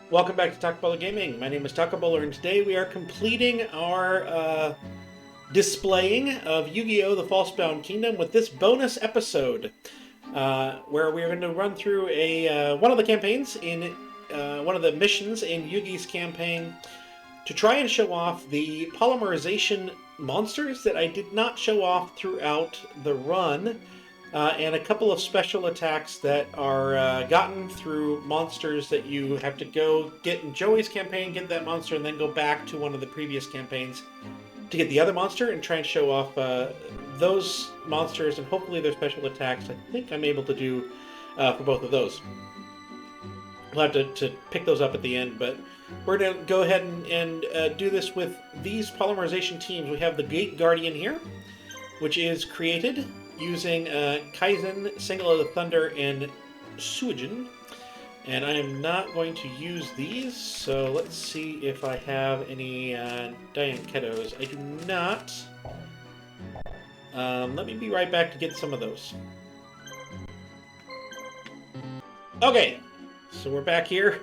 Welcome back to Taco Bowler Gaming. My name is Taco Bowler, and today we are completing our displaying of Yu-Gi-Oh! The Falsebound Kingdom with this bonus episode, where we are going to run through one of the campaigns in one of the missions in Yugi's campaign to try and show off the polymerization monsters that I did not show off throughout the run. And a couple of special attacks that are gotten through monsters that you have to go get in Joey's campaign, get that monster, and then go back to one of the previous campaigns to get the other monster and try and show off those monsters and hopefully their special attacks. I think I'm able to do for both of those. We'll have to pick those up at the end, but we're going to go ahead and do this with these polymerization teams. We have the Gate Guardian here, which is created using Kaizen, Single of the Thunder, and Suijin. And I am not going to use these, so let's see if I have any Diane Ketos. I do not. Let me be right back to get some of those. Okay, so we're back here.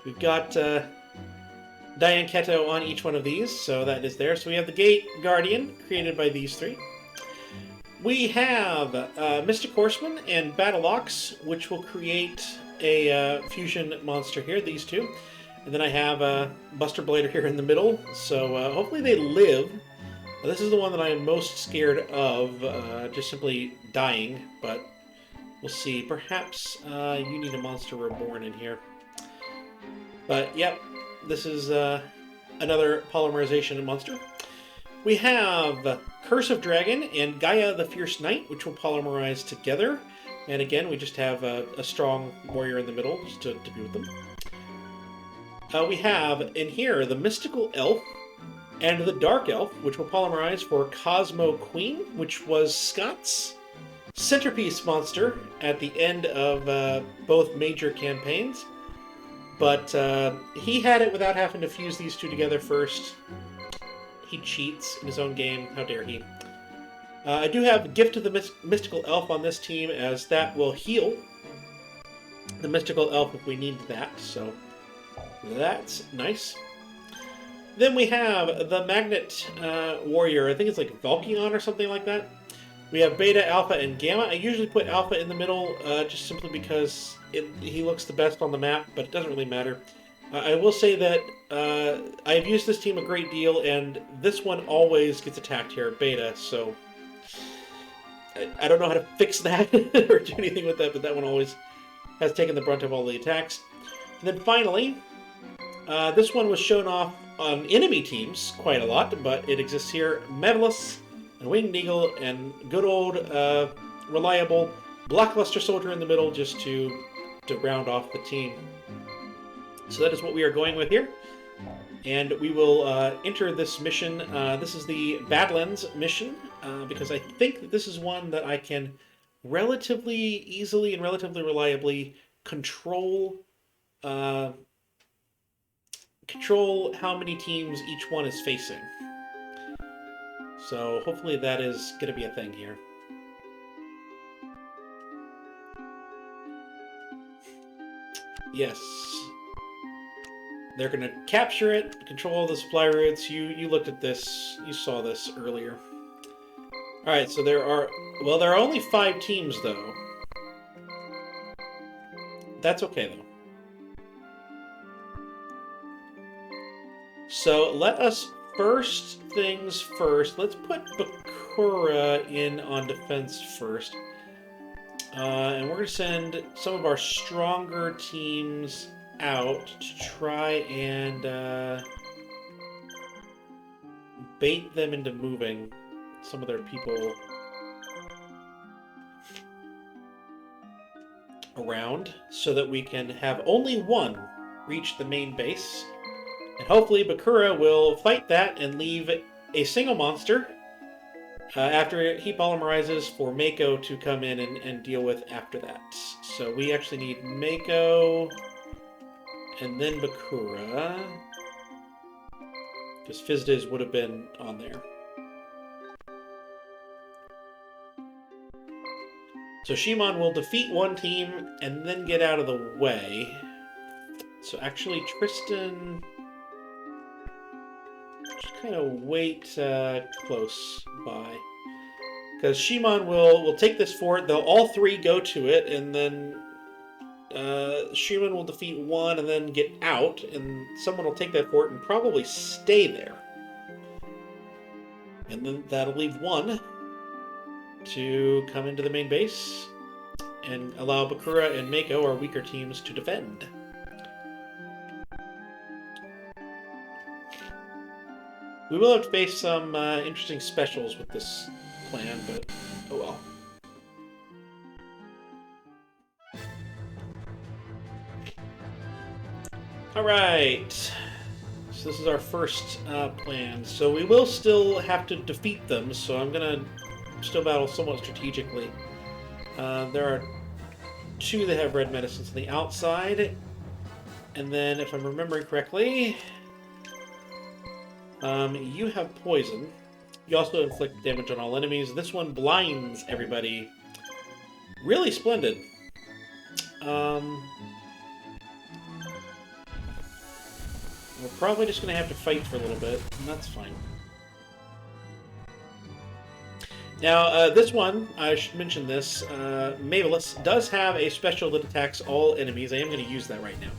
We've got Diane Keto on each one of these, so that is there. So we have the Gate Guardian, created by these three. We have Mystic Horseman and Battle Ox, which will create a fusion monster here, these two. And then I have Buster Blader here in the middle, so hopefully they live. This is the one that I am most scared of, just simply dying, but we'll see. Perhaps you need a Monster Reborn in here. But, yep, this is another polymerization monster. We have Curse of Dragon and Gaia the Fierce Knight, which will polymerize together. And again, we just have a strong warrior in the middle just to be with them. We have in here the Mystical Elf and the Dark Elf, which will polymerize for Cosmo Queen, which was Scott's centerpiece monster at the end of both major campaigns. But he had it without having to fuse these two together first. He cheats in his own game. How dare he? I do have Gift of the Mystical Elf on this team, as that will heal the Mystical Elf if we need that, so that's nice. Then we have the Magnet Warrior. I think it's like Valkrion or something like that. We have Beta, Alpha, and Gamma. I usually put Alpha in the middle just simply because he looks the best on the map, but it doesn't really matter. I will say that I've used this team a great deal, and this one always gets attacked here, Beta, so I don't know how to fix that or do anything with that, but that one always has taken the brunt of all the attacks. And then finally, this one was shown off on enemy teams quite a lot, but it exists here. Medalist and Winged Eagle and good old reliable Blockbuster Soldier in the middle just to round off the team. So that is what we are going with here. And we will enter this mission. This is the Badlands Mission, because I think that this is one that I can relatively easily and relatively reliably control how many teams each one is facing. So hopefully that is going to be a thing here. Yes. They're going to capture it, control the supply routes. You looked at this. You saw this earlier. Alright, so there are only 5 teams, though. That's okay, though. So let us, first things first, let's put Bakura in on defense first. And we're going to send some of our stronger teams out to try and bait them into moving some of their people around so that we can have only one reach the main base. And hopefully Bakura will fight that and leave a single monster after he polymerizes for Mako to come in and deal with after that. So we actually need Mako and then Bakura, because Fizdiz would have been on there. So Shimon will defeat one team and then get out of the way. So actually, Tristan... just kind of wait close by. Because Shimon will take this fort. They'll all three go to it, and then Shimon will defeat one and then get out, and someone will take that fort and probably stay there. And then that'll leave one to come into the main base and allow Bakura and Mako, our weaker teams, to defend. We will have to face some interesting specials with this plan, but oh well. Alright, so this is our first plan. So we will still have to defeat them, so I'm going to still battle somewhat strategically. There are two that have red medicines on the outside, and then if I'm remembering correctly, you have poison. You also inflict damage on all enemies. This one blinds everybody. Really splendid. We're probably just going to have to fight for a little bit, and that's fine. Now, this one, I should mention this, Mavelus does have a special that attacks all enemies. I am going to use that right now.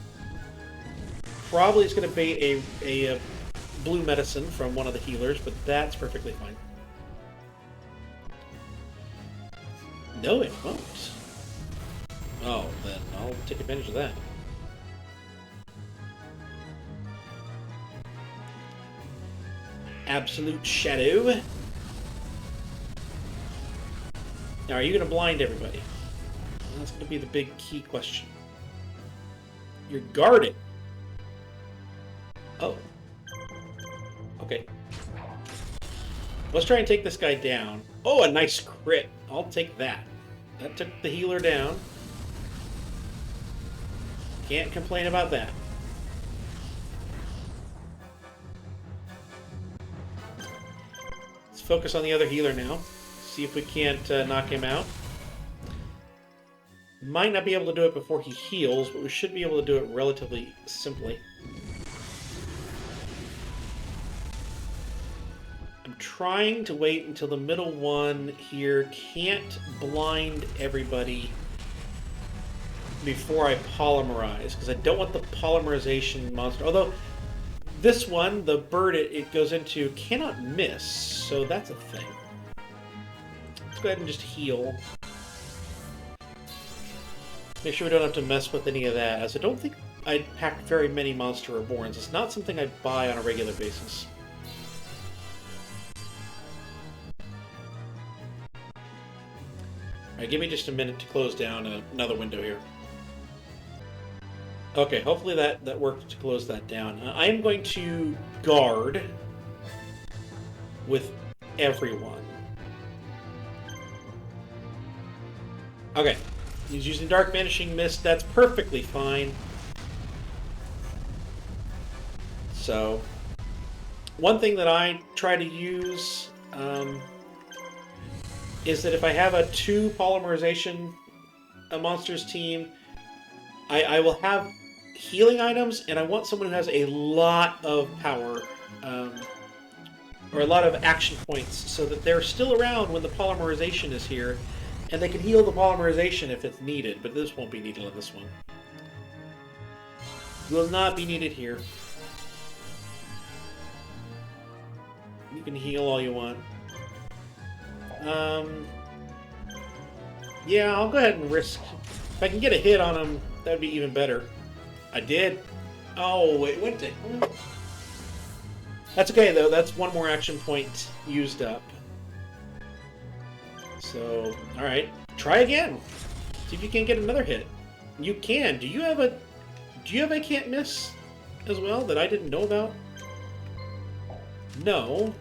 Probably it's going to be a blue medicine from one of the healers, but that's perfectly fine. No, it won't. Oh, then I'll take advantage of that. Absolute Shadow. Now, are you going to blind everybody? That's going to be the big key question. You're guarded. Oh. Okay. Let's try and take this guy down. Oh, a nice crit. I'll take that. That took the healer down. Can't complain about that. Let's focus on the other healer now. See if we can't knock him out. Might not be able to do it before he heals, but we should be able to do it relatively simply. I'm trying to wait until the middle one here can't blind everybody before I polymerize, because I don't want the polymerization monster. Although this one, the bird it goes into, cannot miss, so that's a thing. Let's go ahead and just heal. Make sure we don't have to mess with any of that, as I don't think I'd pack very many Monster Reborns. It's not something I'd buy on a regular basis. Alright, give me just a minute to close down another window here. Okay, hopefully that worked to close that down. I am going to guard with everyone. Okay, he's using Dark Vanishing Mist. That's perfectly fine. So, one thing that I try to use is that if I have a 2 polymerization monsters team, I will have healing items, and I want someone who has a lot of power, or a lot of action points, so that they're still around when the polymerization is here, and they can heal the polymerization if it's needed, but this won't be needed on this one. Will not be needed here. You can heal all you want. Yeah, I'll go ahead and risk. If I can get a hit on him, that'd be even better. I did. Oh, it went to him. That's okay, though. That's one more action point used up. So, alright. Try again. See if you can get another hit. You can. Do you have a can't miss as well that I didn't know about? No.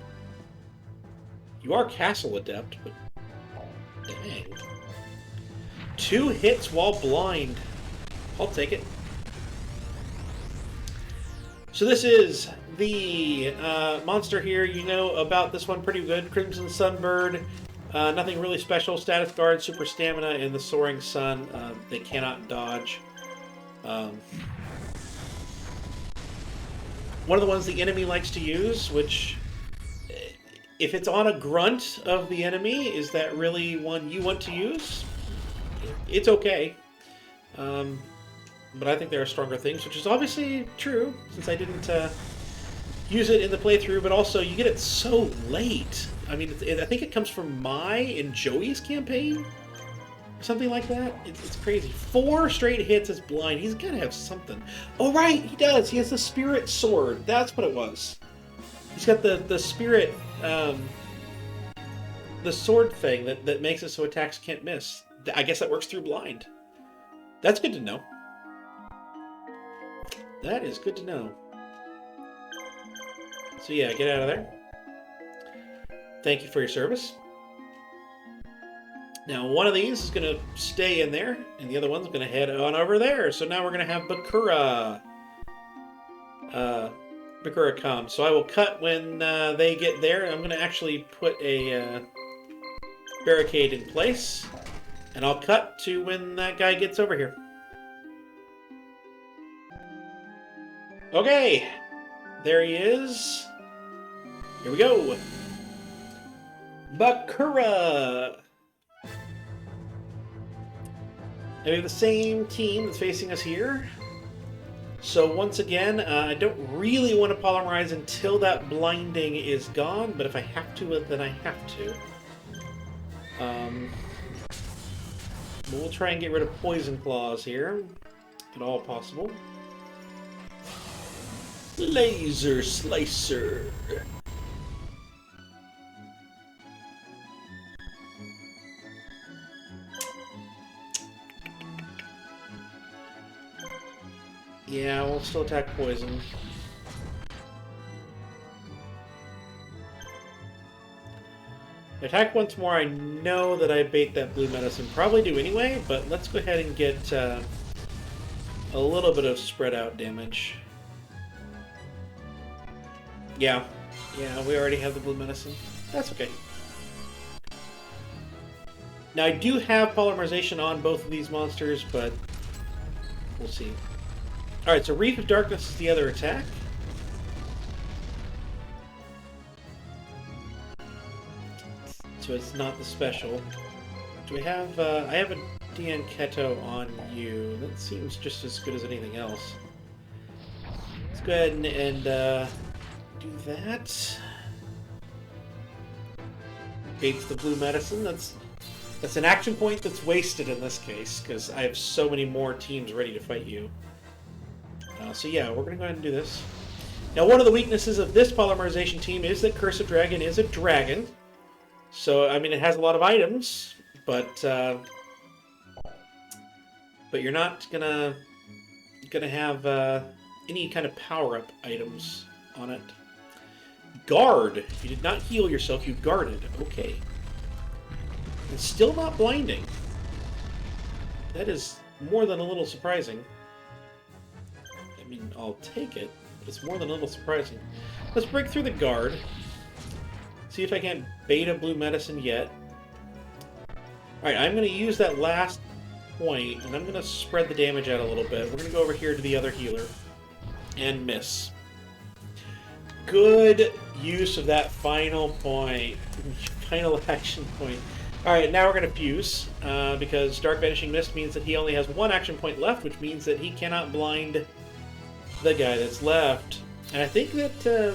You are Castle Adept, but dang. 2 hits while blind. I'll take it. So this is the monster here. You know about this one pretty good. Crimson Sunbird. Nothing really special. Status Guard, Super Stamina, and the Soaring Sun. They cannot dodge. one of the ones the enemy likes to use, which, if it's on a grunt of the enemy, is that really one you want to use? It's okay. But I think there are stronger things, which is obviously true, since I didn't use it in the playthrough, but also you get it so late. I mean, I think it comes from Mai and Joey's campaign, or something like that. It's crazy. 4 straight hits as blind. He's got to have something. Oh, right, he does. He has the spirit sword. That's what it was. He's got the spirit, the sword thing that makes it so attacks can't miss. I guess that works through blind. That's good to know. That is good to know. So yeah, get out of there. Thank you for your service. Now, one of these is going to stay in there, and the other one's going to head on over there. So now we're going to have Bakura. Bakura come. So I will cut when they get there. I'm going to actually put a barricade in place, and I'll cut to when that guy gets over here. Okay, there he is. Here we go. Bakura. And we have the same team that's facing us here. So once again, I don't really want to polymerize until that blinding is gone, but if I have to, then I have to. We'll try and get rid of Poison Claws here, if at all possible. Laser Slicer. Yeah, we'll still attack poison. Attack once more, I know that I bait that blue medicine. Probably do anyway, but let's go ahead and get a little bit of spread out damage. Yeah, we already have the blue medicine. That's okay. Now I do have polymerization on both of these monsters, but we'll see. Alright, so Reef of Darkness is the other attack. So it's not the special. Do we have, I have a DN Keto on you. That seems just as good as anything else. Let's go ahead and do that. Baits the blue medicine. That's an action point that's wasted in this case, because I have so many more teams ready to fight you. So yeah, we're going to go ahead and do this. Now, one of the weaknesses of this polymerization team is that Curse of Dragon is a dragon. So, I mean, it has a lot of items, but you're not gonna have any kind of power-up items on it. Guard. If you did not heal yourself, you guarded. Okay. And still not blinding. That is more than a little surprising. I mean, I'll take it, but it's more than a little surprising. Let's break through the guard. See if I can't bait a blue medicine yet. Alright, I'm going to use that last point, and I'm going to spread the damage out a little bit. We're going to go over here to the other healer. And miss. Good use of that final point. Final action point. Alright, now we're going to fuse, because Dark Vanishing Mist means that he only has one action point left, which means that he cannot blind the guy that's left. And I think that,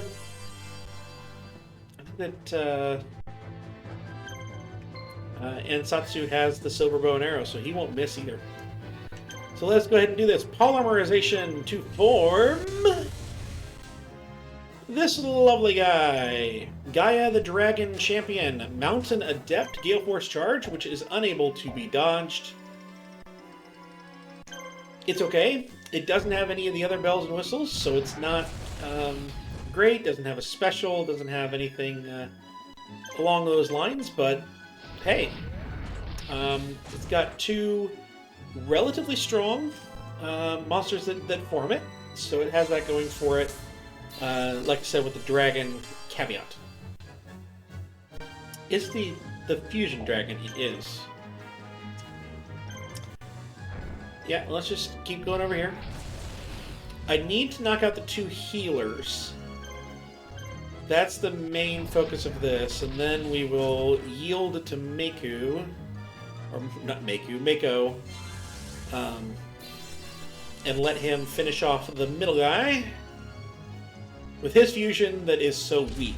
Ansatsu has the silver bow and arrow, so he won't miss either. So let's go ahead and do this. Polymerization to form this lovely guy. Gaia the Dragon Champion. Mountain Adept Gale Force Charge, which is unable to be dodged. It's okay. It doesn't have any of the other bells and whistles, so it's not great. Doesn't have a special, doesn't have anything along those lines, but hey. It's got two relatively strong monsters that form it, so it has that going for it. Like I said, with the dragon caveat. Is the fusion dragon? It is. Yeah, let's just keep going over here. I need to knock out the 2 healers. That's the main focus of this, and then we will yield to Mako, or not Mako, Mako, and let him finish off the middle guy with his fusion that is so weak.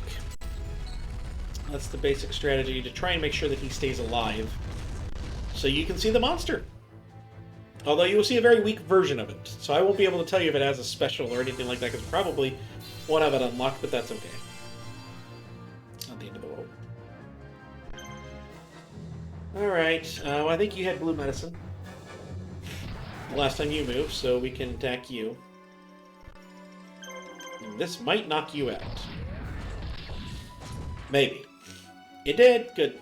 That's the basic strategy, to try and make sure that he stays alive, so you can see the monster. Although you will see a very weak version of it, so I won't be able to tell you if it has a special or anything like that, because probably won't have it unlocked, but that's okay. Not the end of the world. Alright, well, I think you had blue medicine the last time you moved, so we can attack you. And this might knock you out. Maybe. It did. Good.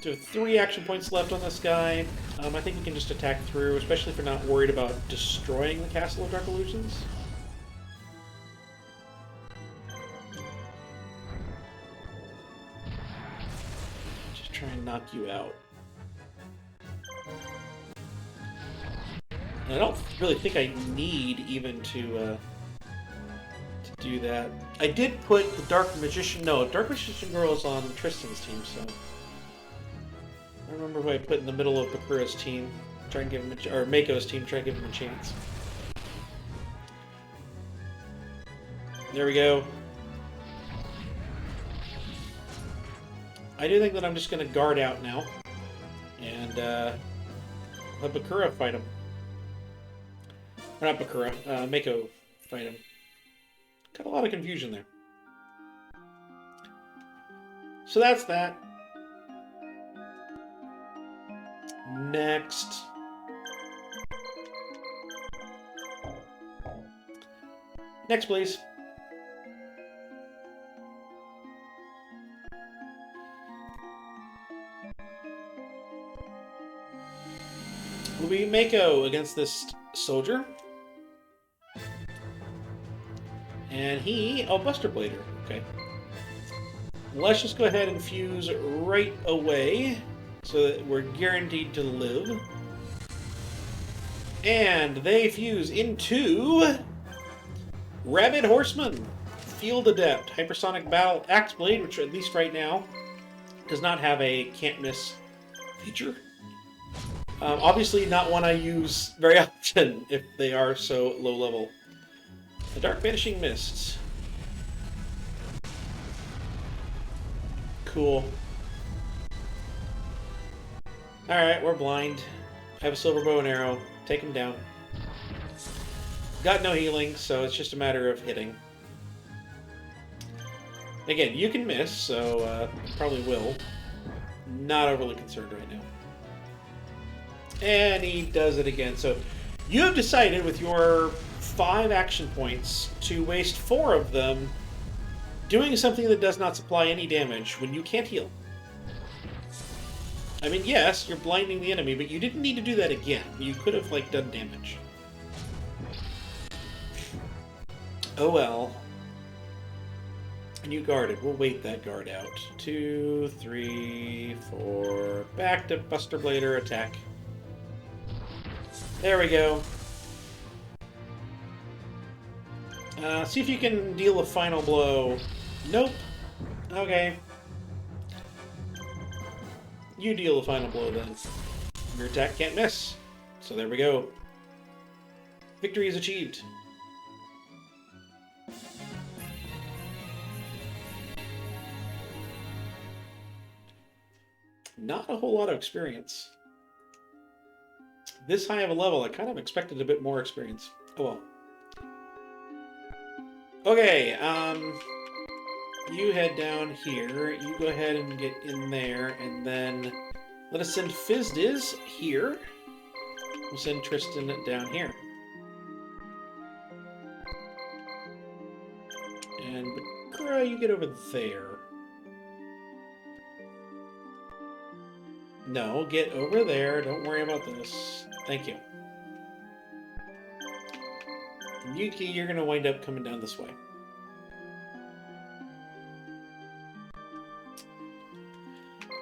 So 3 action points left on this guy. I think we can just attack through, especially if we're not worried about destroying the Castle of Dark Illusions. Just try and knock you out. And I don't really think I need even to do that. I did put the Dark Magician... No, Dark Magician Girl is on Tristan's team, so... I remember who I put in the middle of Bakura's team. Try and give him or Mako's team, try and give him a chance. There we go. I do think that I'm just going to guard out now. And let Bakura fight him. Or not Bakura, Mako fight him. Got a lot of confusion there. So that's that. Next. Next, please. Will be Mako against this soldier. And he... Oh, Buster Blader. Okay. Let's just go ahead and fuse right away, so that we're guaranteed to live. And they fuse into... Rabid Horseman, Field Adept, Hypersonic Battle Axe Blade, which at least right now does not have a can't miss feature. Obviously not one I use very often if they are so low level. The Dark Vanishing Mists. Cool. Alright, we're blind. I have a silver bow and arrow. Take him down. Got no healing, so it's just a matter of hitting. Again, you can miss, so probably will. Not overly concerned right now. And he does it again. So you have decided with your 5 action points to waste 4 of them doing something that does not supply any damage when you can't heal. I mean, yes, you're blinding the enemy, but you didn't need to do that again. You could have, like, done damage. Oh well. And you guarded. We'll wait that guard out. 2, 3, 4. Back to Buster Blader attack. There we go. See if you can deal a final blow. Nope. Okay. You deal the final blow then. Your attack can't miss. So there we go. Victory is achieved. Not a whole lot of experience. This high of a level, I kind of expected a bit more experience. Oh well. Okay, you head down here. You go ahead and get in there, and then let us send Fizdiz here. We'll send Tristan down here. And Bakura, you get over there. No, get over there. Don't worry about this. Thank you. Yuki, you're going to wind up coming down this way.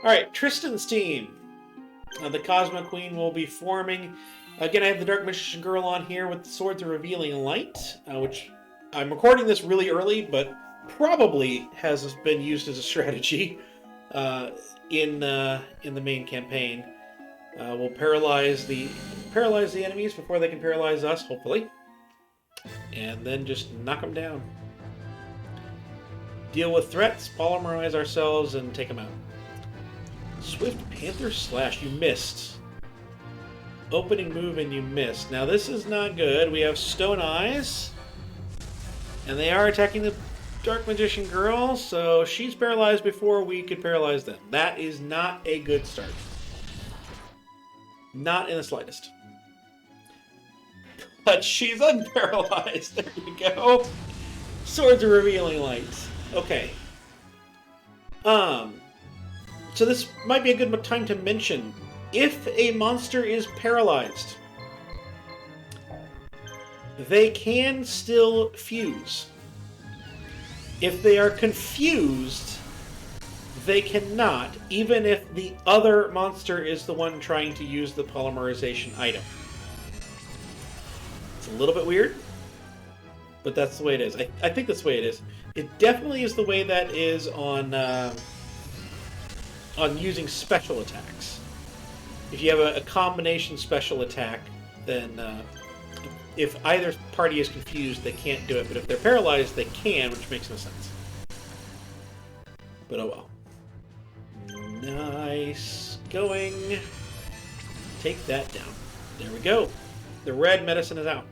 Alright, Tristan's team. The Cosmo Queen will be forming Again, I have the Dark Magician Girl on here with the Swords of Revealing Light, which I'm recording this really early, but probably has been used as a strategy in the main campaign. We'll paralyze the enemies before they can paralyze us, hopefully, and then just knock them down. Deal with threats, polymerize ourselves, and take them out. Swift Panther Slash. You missed. Opening move and you missed. Now this is not good. We have Stone Eyes, and they are attacking the Dark Magician Girl, so she's paralyzed before we could paralyze them. That is not a good start. Not in the slightest. But she's unparalyzed. There you go. Swords of Revealing Light. Okay. So this might be a good time to mention, if a monster is paralyzed, they can still fuse. If they are confused, they cannot, even if the other monster is the one trying to use the polymerization item. It's a little bit weird, but that's the way it is. I think that's the way it is. It definitely is the way that is on using special attacks. If you have a combination special attack, then if either party is confused, they can't do it. But if they're paralyzed, they can, which makes no sense. But oh well. Nice going. Take that down. There we go. The red medicine is out.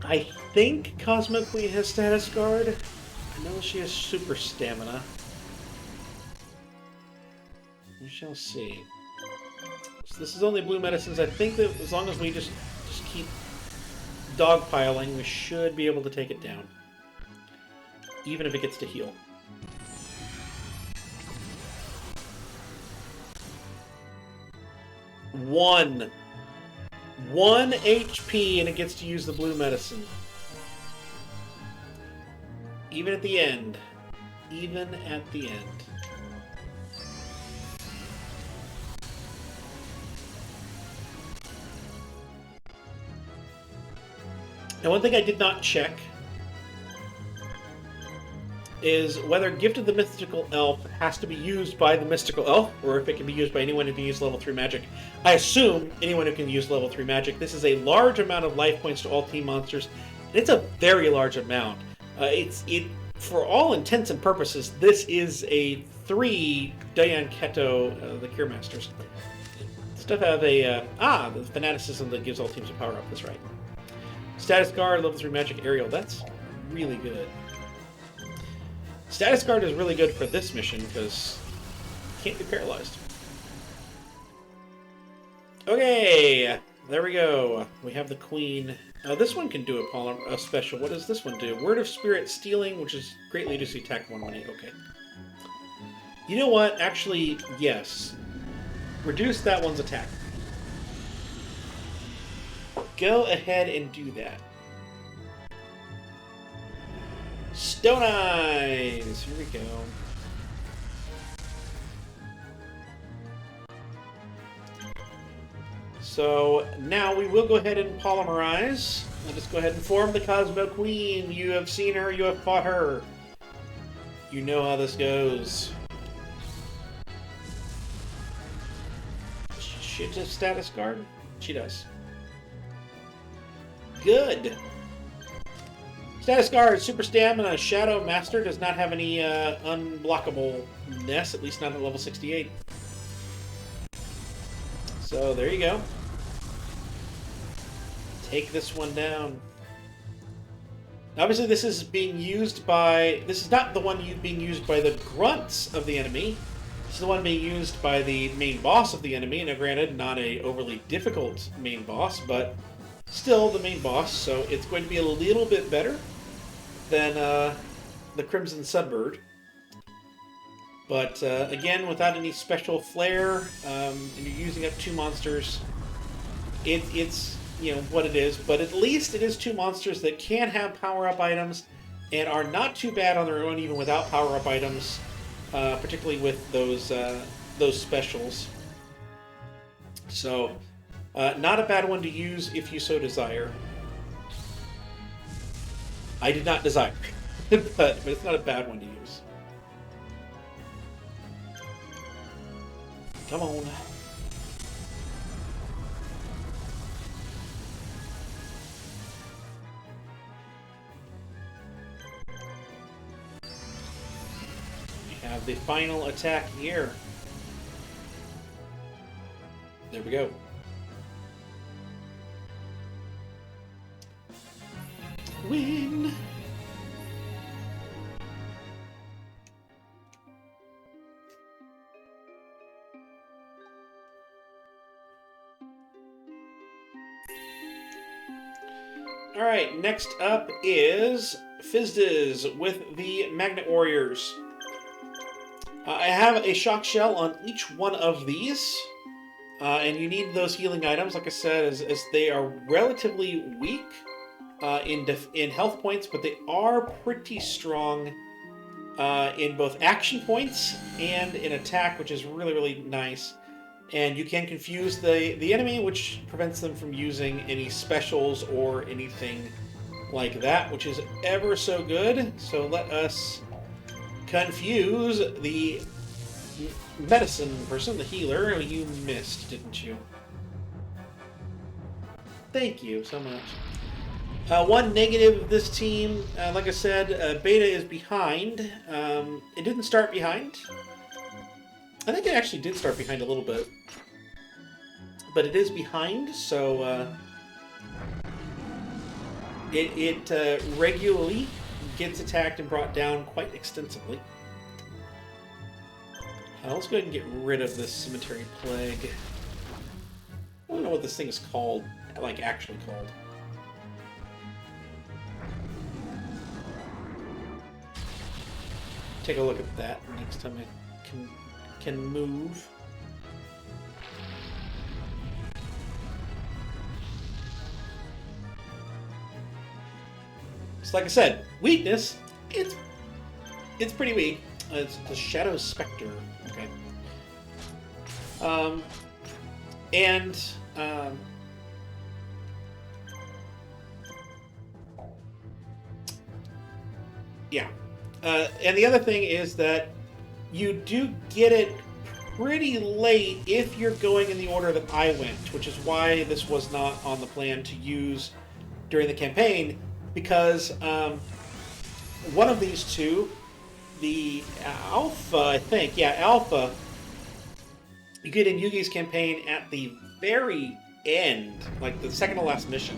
I think Cosmo Queen has status guard. I know she has super stamina. We shall see. So this is only blue medicines. I think that as long as we just keep dogpiling, we should be able to take it down. Even if it gets to heal. One HP and it gets to use the blue medicine. Even at the end. Even at the end. Now, one thing I did not check is whether Gift of the Mystical Elf has to be used by the Mystical Elf, or if it can be used by anyone who can use level 3 magic. I assume anyone who can use level 3 magic. This is a large amount of life points to all team monsters, and it's a very large amount. For all intents and purposes, this is a 3 Diane Keto, the Cure Masters. Stuff have a, the fanaticism that gives all teams a power up, that's right. Status Guard, level 3 magic aerial, that's really good. Status Guard is really good for this mission because you can't be paralyzed. Okay, there we go. We have the Queen. This one can do a special. What does this one do? Word of Spirit Stealing, which is greatly reduce the attack 118. Okay. You know what? Actually, yes. Reduce that one's attack. Go ahead and do that. Stone Eyes! Here we go. So now we will go ahead and polymerize. I'll just go ahead and form the Cosmo Queen. You have seen her, you have fought her. You know how this goes. She has status guard? She does. Good. Status guard, super stamina. Shadow Master does not have any unblockableness, at least not at level 68. So there you go. Take this one down. Obviously, this is being used by... This is not the one being used by the grunts of the enemy. This is the one being used by the main boss of the enemy. Now, granted, not a overly difficult main boss, but still the main boss. So it's going to be a little bit better than the Crimson Sunbird. But again, without any special flair, and you're using up 2 monsters, it's you know what it is. But at least it is 2 monsters that can have power-up items and are not too bad on their own, even without power-up items. particularly with those specials. So, not a bad one to use if you so desire. I did not desire, but it's not a bad one to use. Come on. We have the final attack here. There we go. Win! Alright, next up is Fizdiz with the Magna Warriors. I have a shock shell on each one of these. And you need those healing items, like I said, as they are relatively weak in health points, but they are pretty strong in both action points and in attack, which is really, really nice. And you can confuse the enemy, which prevents them from using any specials or anything like that, which is ever so good. So let us confuse the medicine person, the healer. You missed, didn't you? Thank you so much. One negative of this team, like I said, Beta is behind. It didn't start behind. I think it actually did start behind a little bit. But it is behind, so it regularly gets attacked and brought down quite extensively. Let's go ahead and get rid of this Cemetery Plague. I don't know what this thing is called, like actually called. Take a look at that next time I can move. So like I said, weakness, it's pretty weak. It's the Shadow Spectre. Okay. Yeah. And the other thing is that you do get it pretty late if you're going in the order that I went, which is why this was not on the plan to use during the campaign, because one of these two, the Alpha, I think, yeah, Alpha, you get in Yugi's campaign at the very end, like the second to last mission.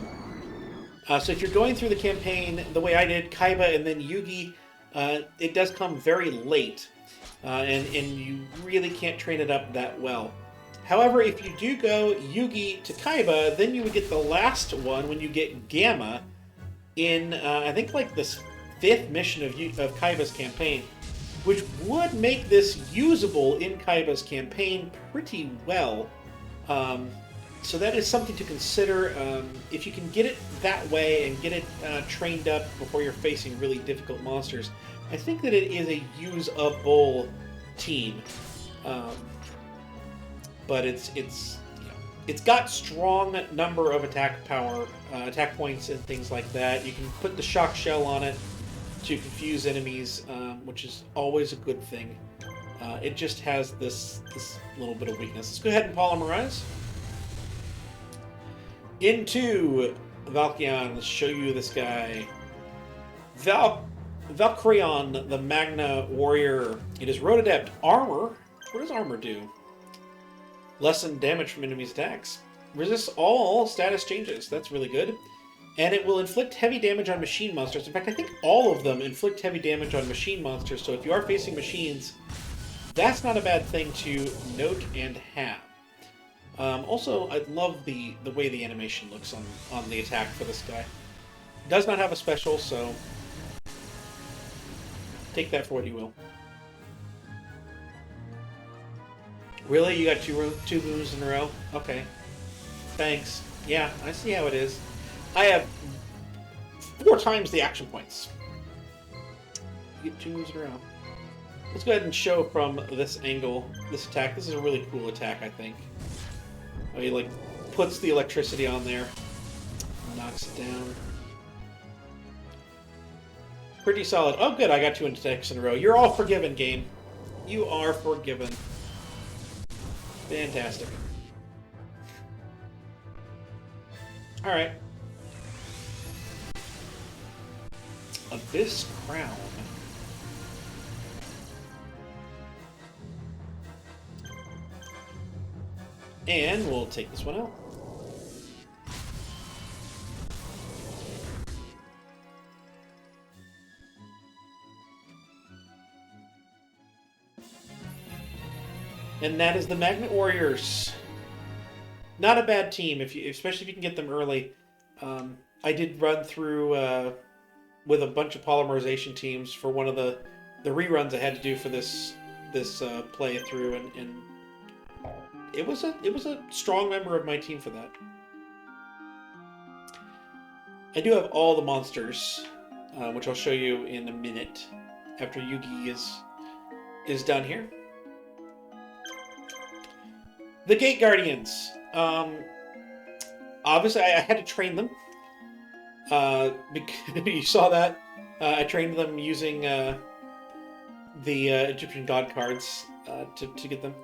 So if you're going through the campaign the way I did, Kaiba and then Yugi, it does come very late, and you really can't train it up that well. However, if you do go Yugi to Kaiba, then you would get the last one when you get Gamma in, I think, like this 5th mission of Kaiba's campaign, which would make this usable in Kaiba's campaign pretty well. So that is something to consider. If you can get it that way and get it trained up before you're facing really difficult monsters, I think that it is a usable team. But it's got strong number of attack power, attack points, and things like that. You can put the shock shell on it to confuse enemies, which is always a good thing. It just has this little bit of weakness. Let's go ahead and polymerize into Valkrion. Let's show you this guy. Valkrion, the Magna Warrior. It is Road Adept. Armor. What does armor do? Lessen damage from enemies' attacks. Resists all status changes. That's really good. And it will inflict heavy damage on machine monsters. In fact, I think all of them inflict heavy damage on machine monsters. So if you are facing machines, that's not a bad thing to note and have. Also, I love the way the animation looks on the attack for this guy. Does not have a special, so take that for what you will. Really? You got two moves in a row? Okay. Thanks. Yeah, I see how it is. I have 4 times the action points. You get 2 moves in a row. Let's go ahead and show from this angle this attack. This is a really cool attack, I think. Oh, he like puts the electricity on there, knocks it down. Pretty solid. Oh, good. I got 2 attacks in a row. You're all forgiven, game. You are forgiven. Fantastic. All right. Abyss Crown. And we'll take this one out. And that is the Magna Warriors. Not a bad team, especially if you can get them early. I did run through with a bunch of polymerization teams for one of the reruns I had to do for this playthrough, and it was a strong member of my team for that. I do have all the monsters, which I'll show you in a minute after Yugi is done here. The Gate Guardians. Obviously, I had to train them. You saw that. I trained them using the Egyptian god cards to get them.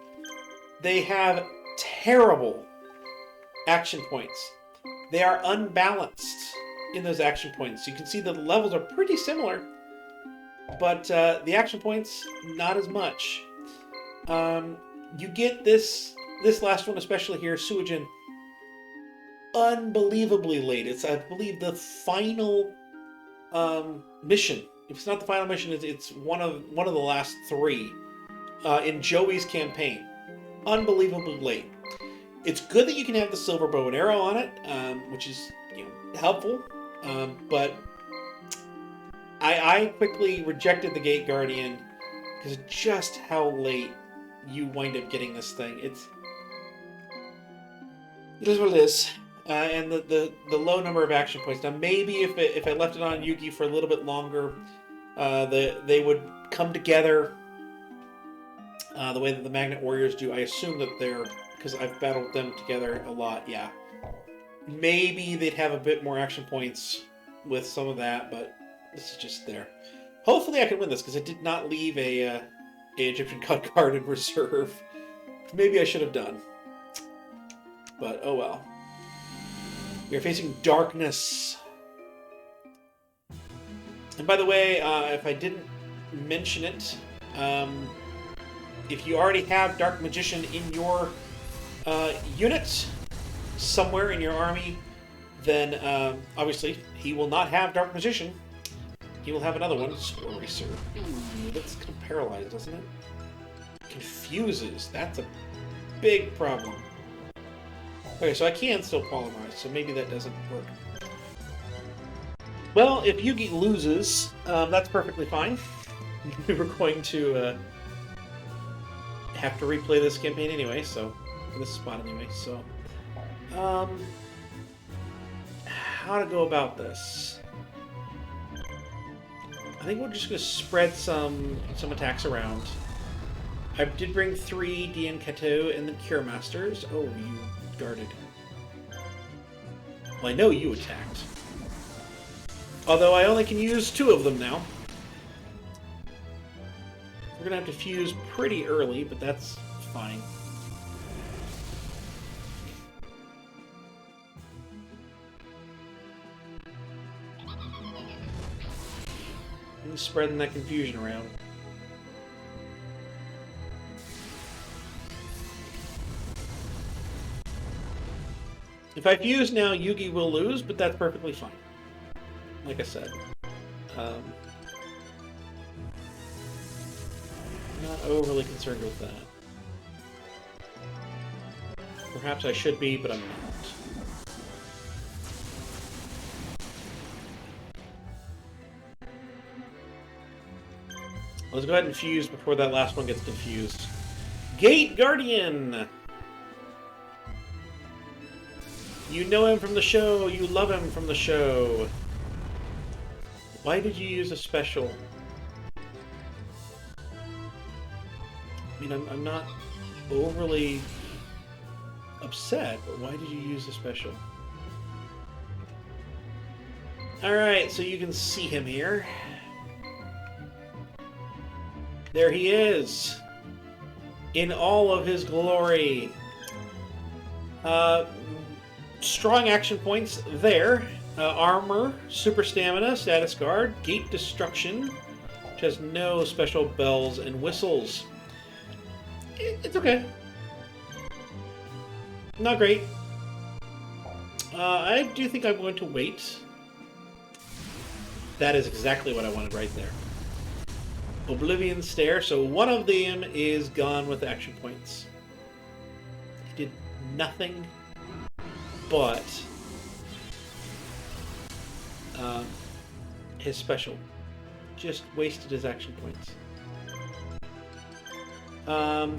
They have terrible action points. They are unbalanced in those action points. You can see the levels are pretty similar, but the action points, not as much. You get this last one, especially here, Suijin, unbelievably late. It's, I believe, the final mission. If it's not the final mission, it's one of the last 3 in Joey's campaign. Unbelievably late. It's good that you can have the silver bow and arrow on it, which is helpful. But I quickly rejected the Gate Guardian because of just how late you wind up getting this thing. It is what it is. And the low number of action points. Now maybe if I left it on Yugi for a little bit longer, they would come together the way that the Magnet Warriors do. I assume that they're, because I've battled them together a lot, yeah. Maybe they'd have a bit more action points with some of that, but this is just there. Hopefully I can win this, because I did not leave a Egyptian god card in reserve. Maybe I should have done. But oh well. We are facing darkness. And by the way, if I didn't mention it, if you already have Dark Magician in your unit somewhere in your army, then obviously he will not have Dark Magician. He will have another one, Score Racer. That's kind of paralyzed, doesn't it? Confuses. That's a big problem. Okay, so I can still polymerize, so maybe that doesn't work. Well, if Yugi loses, that's perfectly fine. We're going to have to replay this campaign anyway, so this spot anyway. So, how to go about this? I think we're just going to spread some attacks around. I did bring 3 DN Kato and the Cure Masters. Oh, you guarded. Well, I know you attacked. Although I only can use 2 of them now. We're going to have to fuse pretty early, but that's fine. I'm spreading that confusion around. If I fuse now, Yugi will lose, but that's perfectly fine. Like I said. Not overly concerned with that. Perhaps I should be, but I'm not. Let's go ahead and fuse before that last one gets confused. Gate Guardian! You know him from the show, you love him from the show. Why did you use a special? I mean, I'm not overly upset, but why did you use the special? Alright, so you can see him here. There he is! In all of his glory. Strong action points there. Armor, super stamina, status guard, gate destruction, which has no special bells and whistles. It's okay. Not great. I do think I'm going to wait. That is exactly what I wanted right there. Oblivion Stare. So one of them is gone with action points. He did nothing but his special. Just wasted his action points.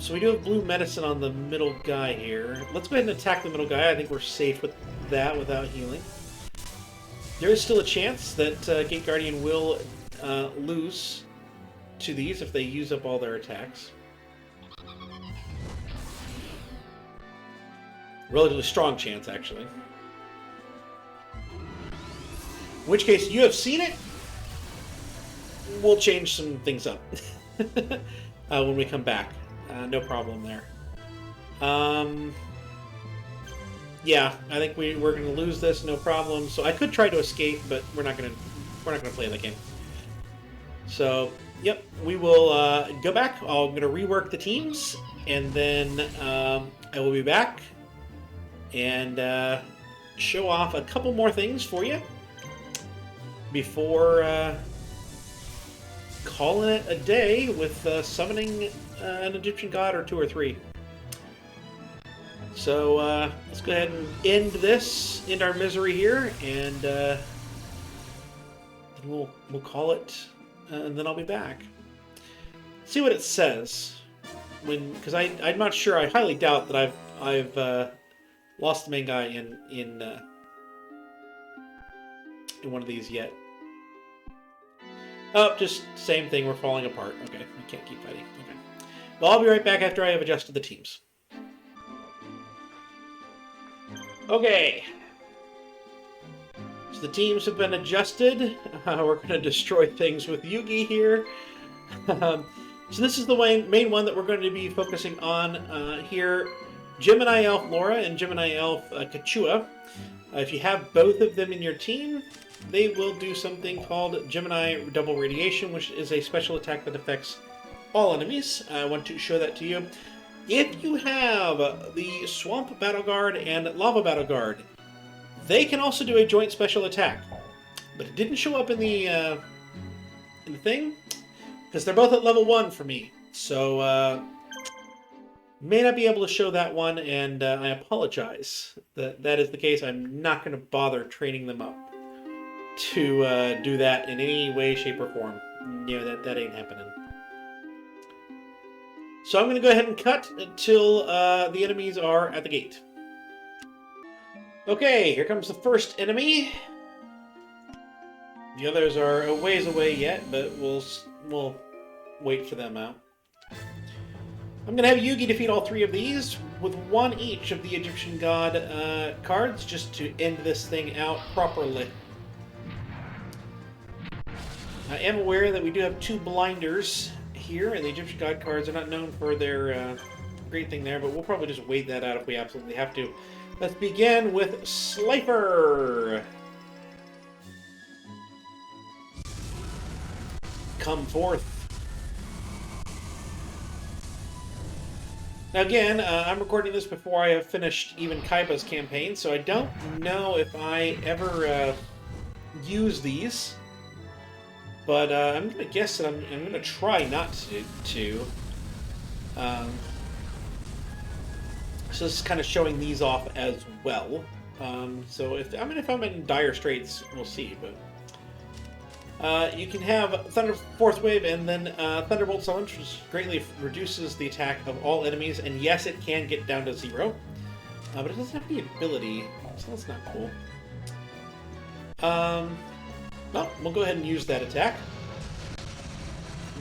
So we do have blue medicine on the middle guy here. Let's go ahead and attack the middle guy. I think we're safe with that without healing. There is still a chance that Gate Guardian will lose to these if they use up all their attacks. Relatively strong chance, actually. In which case, you have seen it. We'll change some things up when we come back. No problem there. Yeah, I think we're going to lose this, no problem. So I could try to escape, but we're not going to play that game. So, yep, we will go back. I'm going to rework the teams, and then I will be back and show off a couple more things for you before calling it a day with summoning an Egyptian god or two or three. So let's go ahead and end our misery here, and then we'll call it, and then I'll be back. See what it says, because I'm not sure. I highly doubt that I've lost the main guy in one of these yet. Oh, just same thing. We're falling apart. Okay, we can't keep fighting. Okay, well, I'll be right back after I have adjusted the teams. Okay, so the teams have been adjusted. We're going to destroy things with Yugi here. So this is the main one that we're going to be focusing on here. Gemini Elf Laura and Gemini Elf Kachua. If you have both of them in your team, they will do something called Gemini Double Radiation, which is a special attack that affects all enemies. I want to show that to you. If you have the Swamp Battle Guard and Lava Battle Guard, they can also do a joint special attack. But it didn't show up in the thing, because they're both at level 1 for me. So, may not be able to show that one, and I apologize that is the case. I'm not going to bother training them up to do that in any way, shape, or form. You know, that ain't happening. So I'm going to go ahead and cut until the enemies are at the gate. Okay, here comes the first enemy. The others are a ways away yet, but we'll wait for them out. I'm going to have Yugi defeat all 3 of these with 1 each of the Egyptian god cards, just to end this thing out properly. I am aware that we do have 2 blinders here, and the Egyptian god cards are not known for their great thing there, but we'll probably just wait that out if we absolutely have to. Let's begin with Slifer. Come forth. Now again, I'm recording this before I have finished even Kaiba's campaign, so I don't know if I ever use these. But I'm going to guess that I'm going to try not to. So this is kind of showing these off as well. So if I'm in dire straits, we'll see. But you can have Thunder Fourth Wave and then Thunderbolt Summon, which greatly reduces the attack of all enemies. And yes, it can get down to 0, but it doesn't have any ability, so that's not cool. Well, we'll go ahead and use that attack.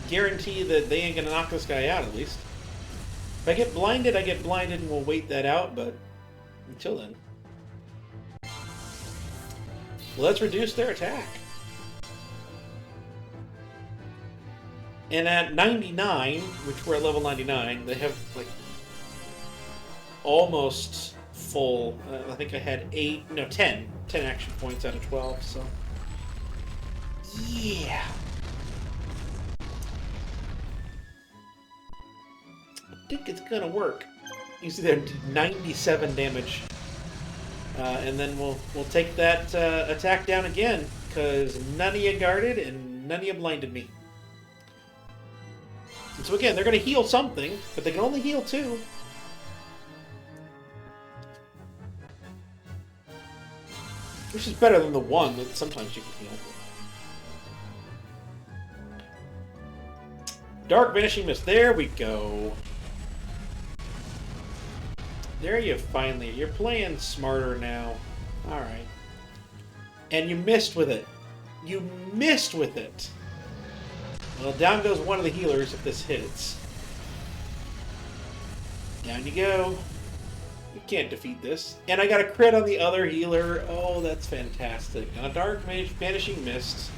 Guarantee that they ain't gonna knock this guy out, at least. If I get blinded, I get blinded, and we'll wait that out, but until then. Let's reduce their attack. And at 99, which we're at level 99, they have, like, almost full. I think I had 10 action points out of 12, so. Yeah. I think it's gonna work. You see there, 97 damage. And then we'll take that attack down again, because none of you guarded and none of you blinded me. And so again, they're going to heal something, but they can only heal 2. Which is better than the 1 that sometimes you can heal. Dark Vanishing Mist. There we go. There you finally. You're playing smarter now. Alright. And you missed with it. You missed with it. Well, down goes one of the healers if this hits. Down you go. You can't defeat this. And I got a crit on the other healer. Oh, that's fantastic. Now, Dark Vanishing Mist.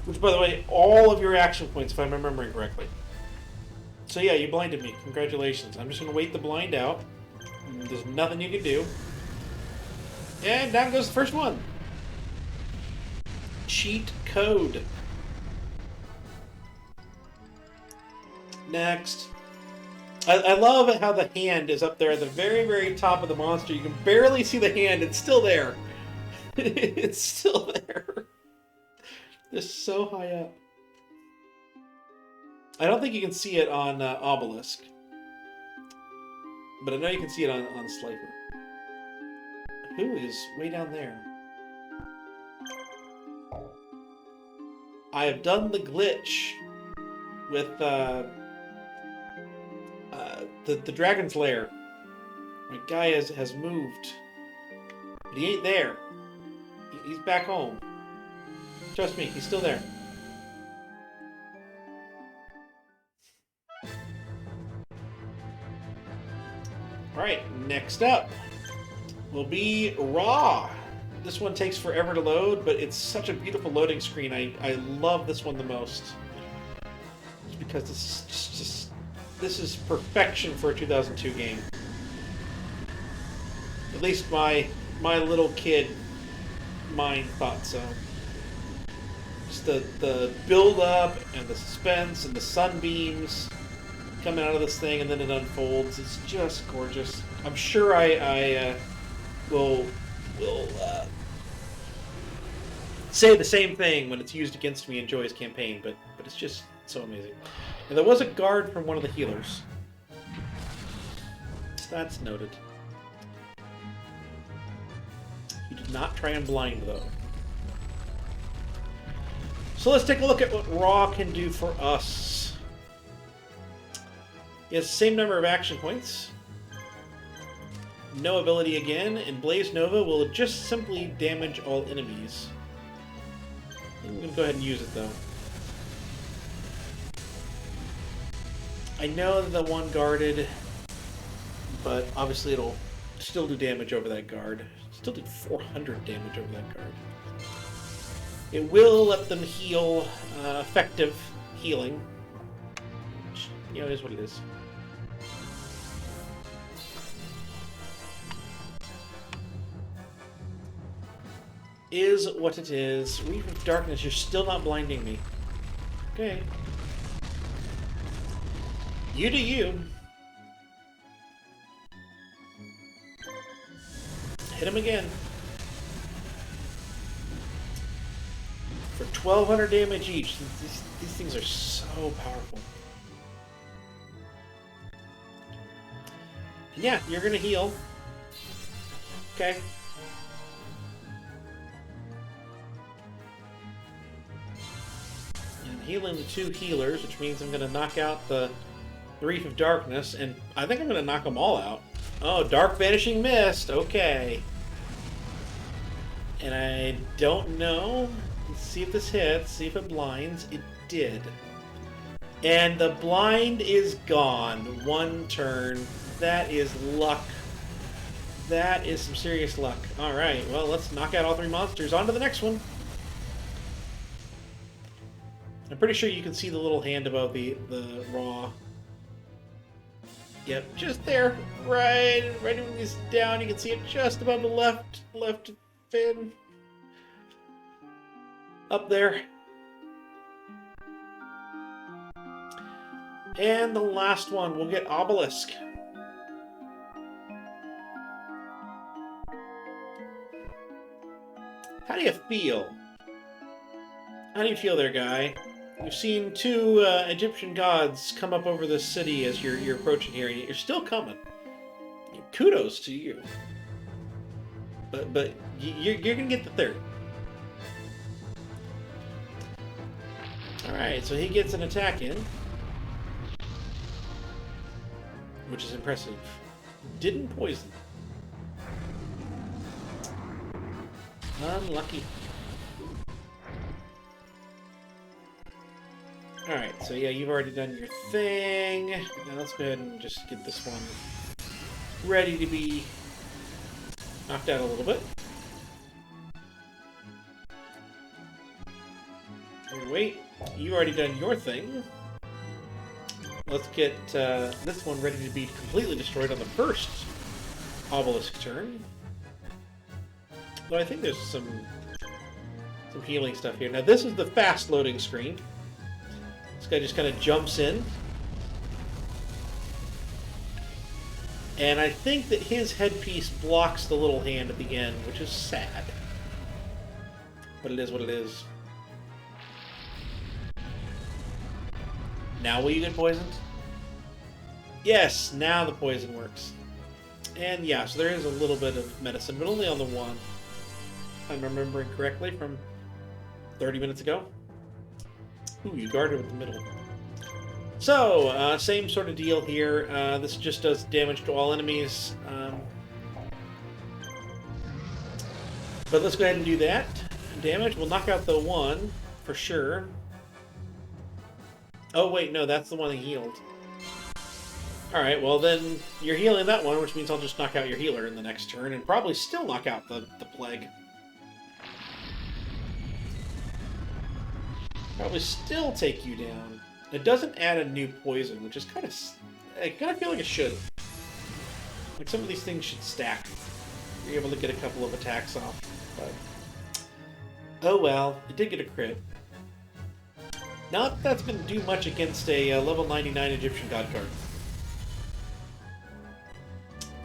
Which, by the way, all of your action points, if I'm remembering correctly. So yeah, you blinded me. Congratulations. I'm just going to wait the blind out. There's nothing you can do. And down goes the first one. Cheat code. Next. I love how the hand is up there at the very, very top of the monster. You can barely see the hand. It's still there. It's still there. It's so high up. I don't think you can see it on Obelisk. But I know you can see it on Slifer. Who is way down there? I have done the glitch with the Dragon's Lair. My guy has moved. But he ain't there. He's back home. Trust me, he's still there. Alright, next up will be Raw. This one takes forever to load, but it's such a beautiful loading screen. I love this one the most. Just because this is perfection for a 2002 game. At least my little kid mind thought so. Just the build up and the suspense and the sunbeams coming out of this thing, and then it unfolds. It's just gorgeous. I'm sure I will say the same thing when it's used against me in Joy's campaign, but it's just so amazing. And there was a guard from one of the healers. So that's noted. You did not try and blind, though. So let's take a look at what Raw can do for us. He has the same number of action points. No ability again, and Blaze Nova will just simply damage all enemies. I'm going to go ahead and use it, though. I know the one guarded, but obviously it'll still do damage over that guard. Still did 400 damage over that guard. It will let them heal, effective healing. Which, you know, is what it is. Is what it is. Reef of Darkness, you're still not blinding me. Okay. You do you. Hit him again. For 1,200 damage each. These things are so powerful. And yeah, you're gonna heal. Okay. I'm healing the 2 healers, which means I'm gonna knock out the Reef of Darkness, and I think I'm gonna knock them all out. Oh, Dark Vanishing Mist. Okay. And I don't know. Let's see if this hits. See if it blinds. It did. And the blind is gone. One turn. That is luck. That is some serious luck. Alright, well, let's knock out all 3 monsters. On to the next one. I'm pretty sure you can see the little hand above the raw. Yep, just there. Right when he's down, you can see it just above the left fin. Up there. And the last one, we'll get Obelisk. How do you feel? How do you feel there, guy? You've seen 2 Egyptian gods come up over this city as you're approaching here, and you're still coming. Kudos to you. But you're gonna get the 3rd. Alright, so he gets an attack in. Which is impressive. Didn't poison. Unlucky. Alright, so yeah, you've already done your thing. Now let's go ahead and just get this one ready to be knocked out a little bit. Here, wait, you've already done your thing. Let's get this one ready to be completely destroyed on the first obelisk turn. Though I think there's some healing stuff here. Now this is the fast loading screen. This guy just kind of jumps in. And I think that his headpiece blocks the little hand at the end, which is sad. But it is what it is. Now will you get poisoned? Yes, now the poison works. And yeah, so there is a little bit of medicine, but only on the one. If I'm remembering correctly from 30 minutes ago. Ooh, you guarded with the middle. So, same sort of deal here. This just does damage to all enemies. But let's go ahead and do that. Damage. We'll knock out the one, for sure. Oh, wait, no, that's the one that healed. Alright, well then, you're healing that one, which means I'll just knock out your healer in the next turn, and probably still knock out the plague. Probably still take you down. It doesn't add a new poison, which is kind of... I kind of feel like it should. Like, some of these things should stack. You're able to get a couple of attacks off, but... Oh well, it did get a crit. Not that that's going to do much against a level 99 Egyptian God card.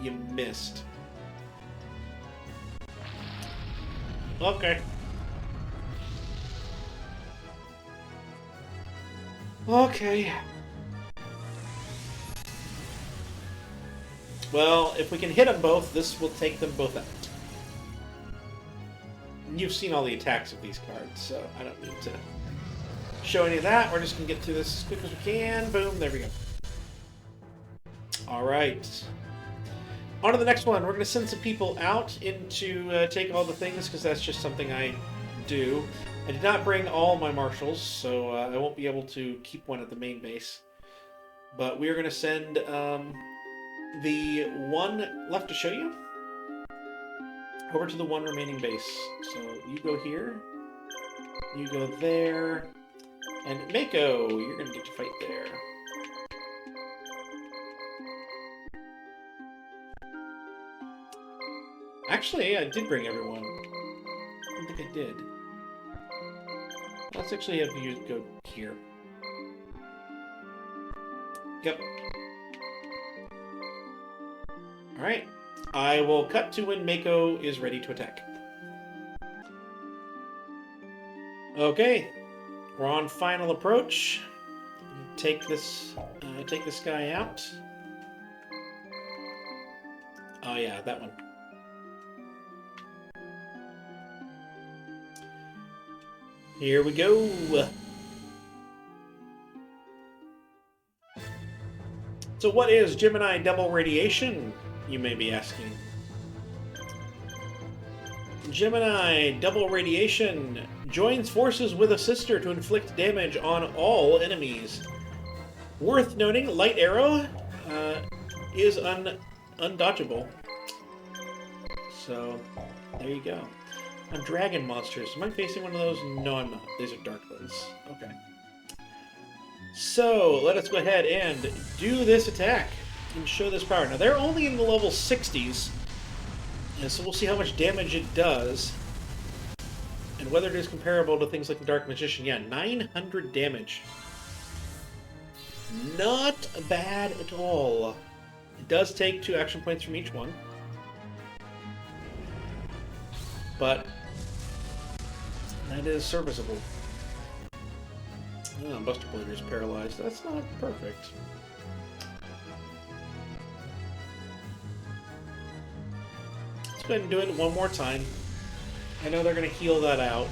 You missed. Okay. Okay. Well, if we can hit them both, this will take them both out. You've seen all the attacks of these cards, so I don't need to show any of that. We're just going to get through this as quick as we can. Boom, there we go. Alright. On to the next one. We're going to send some people out into take all the things, because that's just something I do. I did not bring all my marshals, so I won't be able to keep one at the main base. But we are going to send the one left to show you over to the one remaining base. So you go here, you go there, and Mako, you're going to get to fight there. Actually, I did bring everyone. I don't think I did. Let's actually have you go here. Yep. Alright. I will cut to when Mako is ready to attack. Okay. We're on final approach. Take this guy out. Oh yeah, that one. Here we go. So what is Gemini double radiation, you may be asking? Gemini double radiation joins forces with a sister to inflict damage on all enemies. Worth noting, Light Arrow is undodgeable. So, there you go. On Dragon Monsters. Am I facing one of those? No, I'm not. These are Dark ones. Okay. So, let us go ahead and do this attack and show this power. Now, they're only in the level 60s, and so we'll see how much damage it does, and whether it is comparable to things like the Dark Magician. Yeah, 900 damage. Not bad at all. It does take 2 action points from each one. But that is serviceable. Oh, Buster Blader is paralyzed. That's not perfect. Let's go ahead and do it one more time. I know they're going to heal that out.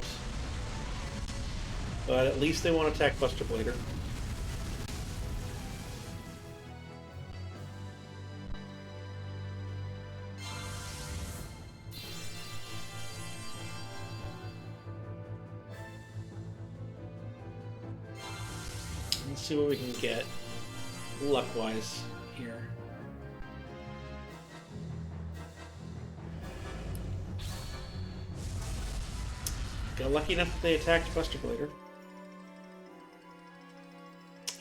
But at least they won't attack Buster Blader. Let's see what we can get luck-wise here. Got lucky enough that they attacked Buster Blader.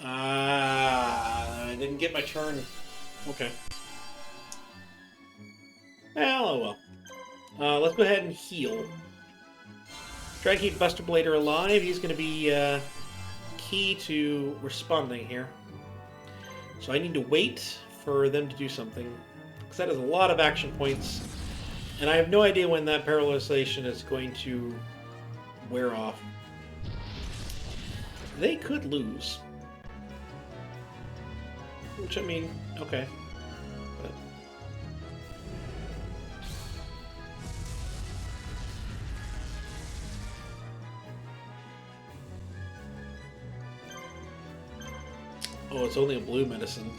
I didn't get my turn. Okay. Well, oh well. Let's go ahead and heal. Try to keep Buster Blader alive. He's going to be key to responding here. So I need to wait for them to do something, because that is a lot of action points, and I have no idea when that paralyzation is going to wear off. They could lose. Which, I mean, okay. But oh, it's only a blue medicine.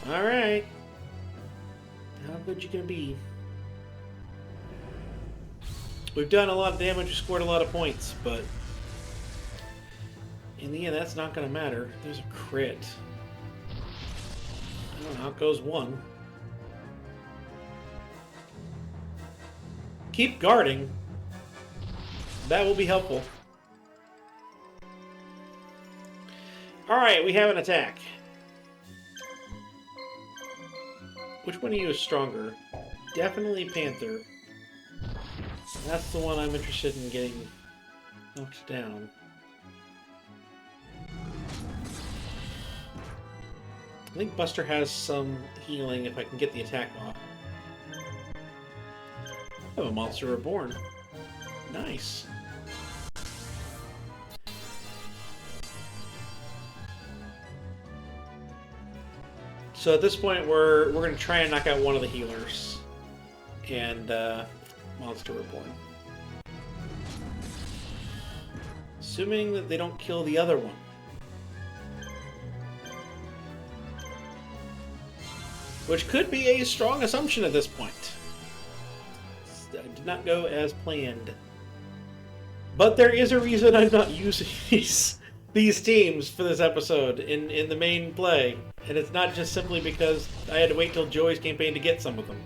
Alright. How good you gonna be? We've done a lot of damage, we scored a lot of points, but in the end, that's not gonna matter. There's a crit. I don't know, out goes one. Keep guarding. That will be helpful. Alright, we have an attack. Which one of you is stronger? Definitely Panther. That's the one I'm interested in getting knocked down. I think Buster has some healing if I can get the attack off. I have a Monster Reborn. Nice. So at this point, we're going to try and knock out one of the healers. And Monster Reborn. Assuming that they don't kill the other one. Which could be a strong assumption at this point. It did not go as planned. But there is a reason I'm not using these teams for this episode in the main play. And it's not just simply because I had to wait till Joey's campaign to get some of them.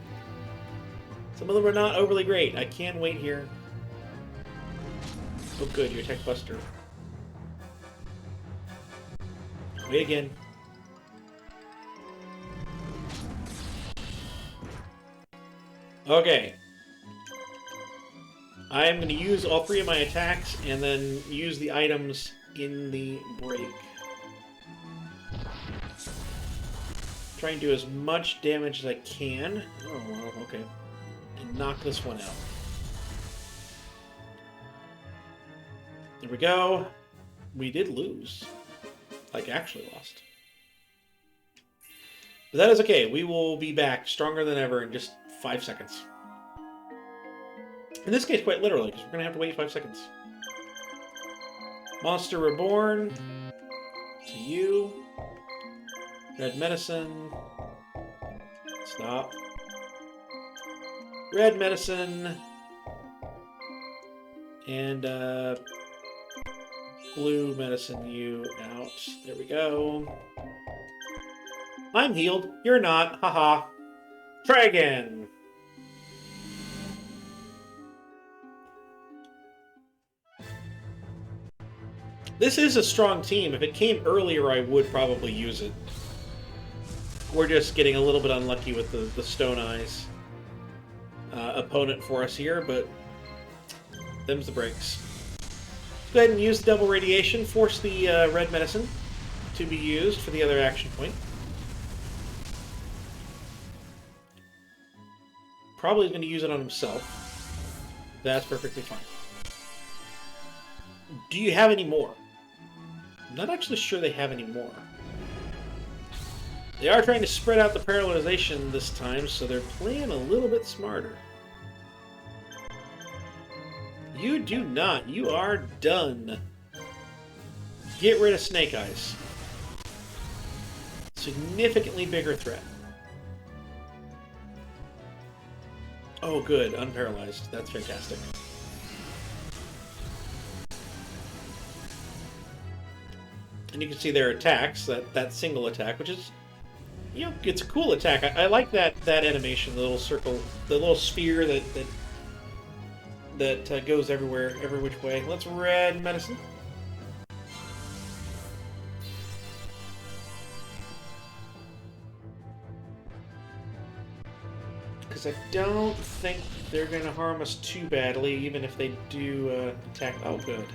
Some of them are not overly great. I can wait here. Oh good, you attack Buster. Wait again. Okay. I am going to use all 3 of my attacks and then use the items in the break. Try and do as much damage as I can. Oh, well, okay. And knock this one out. There we go. We did lose. Like, actually lost. But that is okay. We will be back stronger than ever in just 5 seconds. In this case, quite literally, because we're going to have to wait 5 seconds. Monster Reborn. To you. Red Medicine. Stop. Red Medicine. And, blue medicine you out. There we go. I'm healed. You're not. Haha. Try again. This is a strong team. If it came earlier, I would probably use it. We're just getting a little bit unlucky with the Stone Eyes opponent for us here, but them's the breaks. Let's go ahead and use the double radiation. Force the red medicine to be used for the other action point. Probably going to use it on himself. That's perfectly fine. Do you have any more? I'm not actually sure they have any more. They are trying to spread out the paralyzation this time, so they're playing a little bit smarter. You do not. You are done. Get rid of Snake Eyes. Significantly bigger threat. Oh, good. Unparalyzed. That's fantastic. And you can see their attacks, that single attack, which is, you know, it's a cool attack. I like that animation, the little circle, the little sphere that goes everywhere, every which way. Let's red medicine. Because I don't think they're going to harm us too badly, even if they do attack. Oh, good.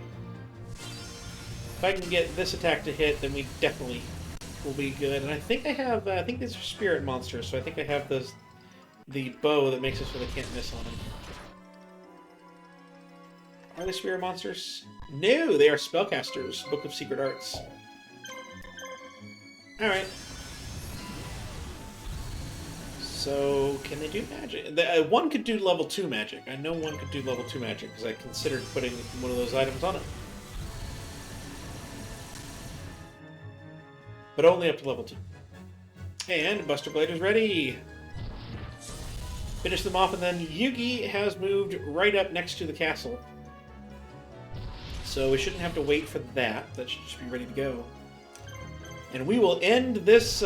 If I can get this attack to hit, then we definitely will be good. And I think I have, I think these are spirit monsters, so I think I have the bow that makes it so they can't miss on them. Are they spirit monsters? No, they are spellcasters. Book of Secret Arts. Alright. So, can they do magic? One could do level 2 magic. I know one could do level 2 magic, because I considered putting one of those items on it. But only up to level 2. And Buster Blade is ready. Finish them off, and then Yugi has moved right up next to the castle. So we shouldn't have to wait for that. That should just be ready to go. And we will end this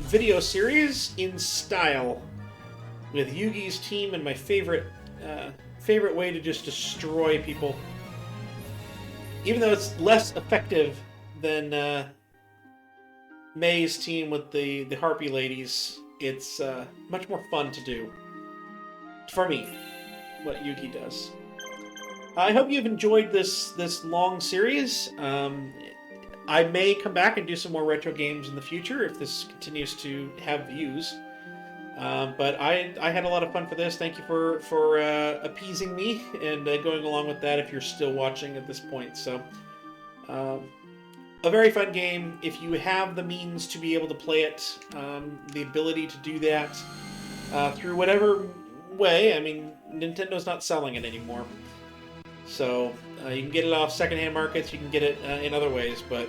video series in style with Yugi's team and my favorite way to just destroy people. Even though it's less effective than May's team with the Harpy Ladies, it's much more fun to do. For me, what Yugi does. I hope you've enjoyed this long series. I may come back and do some more retro games in the future if this continues to have views. But I had a lot of fun for this. Thank you for appeasing me and going along with that if you're still watching at this point. So, a very fun game. If you have the means to be able to play it, the ability to do that through whatever way. I mean, Nintendo's not selling it anymore. So, you can get it off secondhand markets, you can get it in other ways, but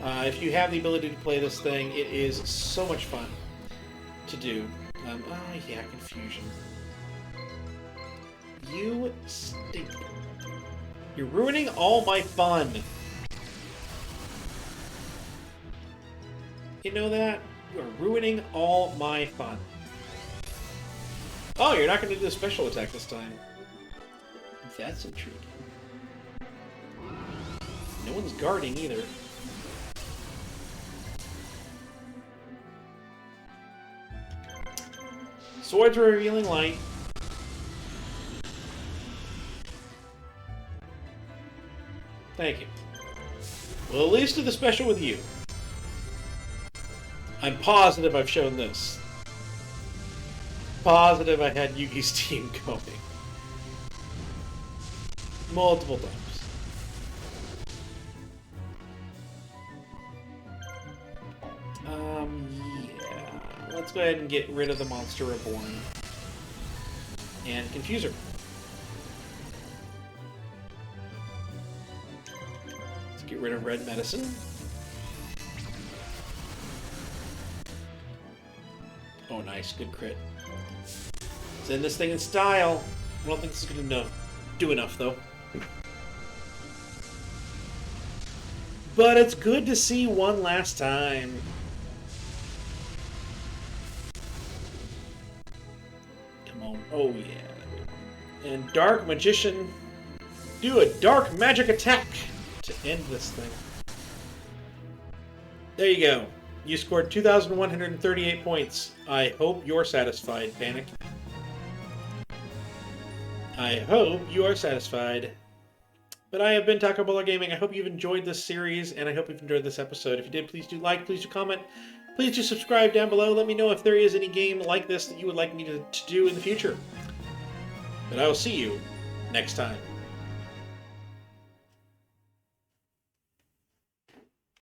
if you have the ability to play this thing, it is so much fun to do. Oh yeah, confusion. You stink. You're ruining all my fun. You know that? You are ruining all my fun. Oh, you're not going to do the special attack this time. That's intriguing. No one's guarding either. Swords are revealing light. Thank you. Well, at least do the special with you. I'm positive I've shown this. Positive I had Yugi's team going. Multiple times. Yeah. Let's go ahead and get rid of the Monster Reborn. And Confuser. Let's get rid of Red Medicine. Oh, nice. Good crit. Let's end this thing in style. I don't think this is going to do enough, though. But it's good to see one last time. Come on. Oh, yeah. And Dark Magician, do a Dark Magic attack to end this thing. There you go. You scored 2,138 points. I hope you're satisfied, Panic. I hope you are satisfied. But I have been Taco Bola Gaming. I hope you've enjoyed this series, and I hope you've enjoyed this episode. If you did, please do like, please do comment, please do subscribe down below. Let me know if there is any game like this that you would like me to do in the future. But I will see you next time.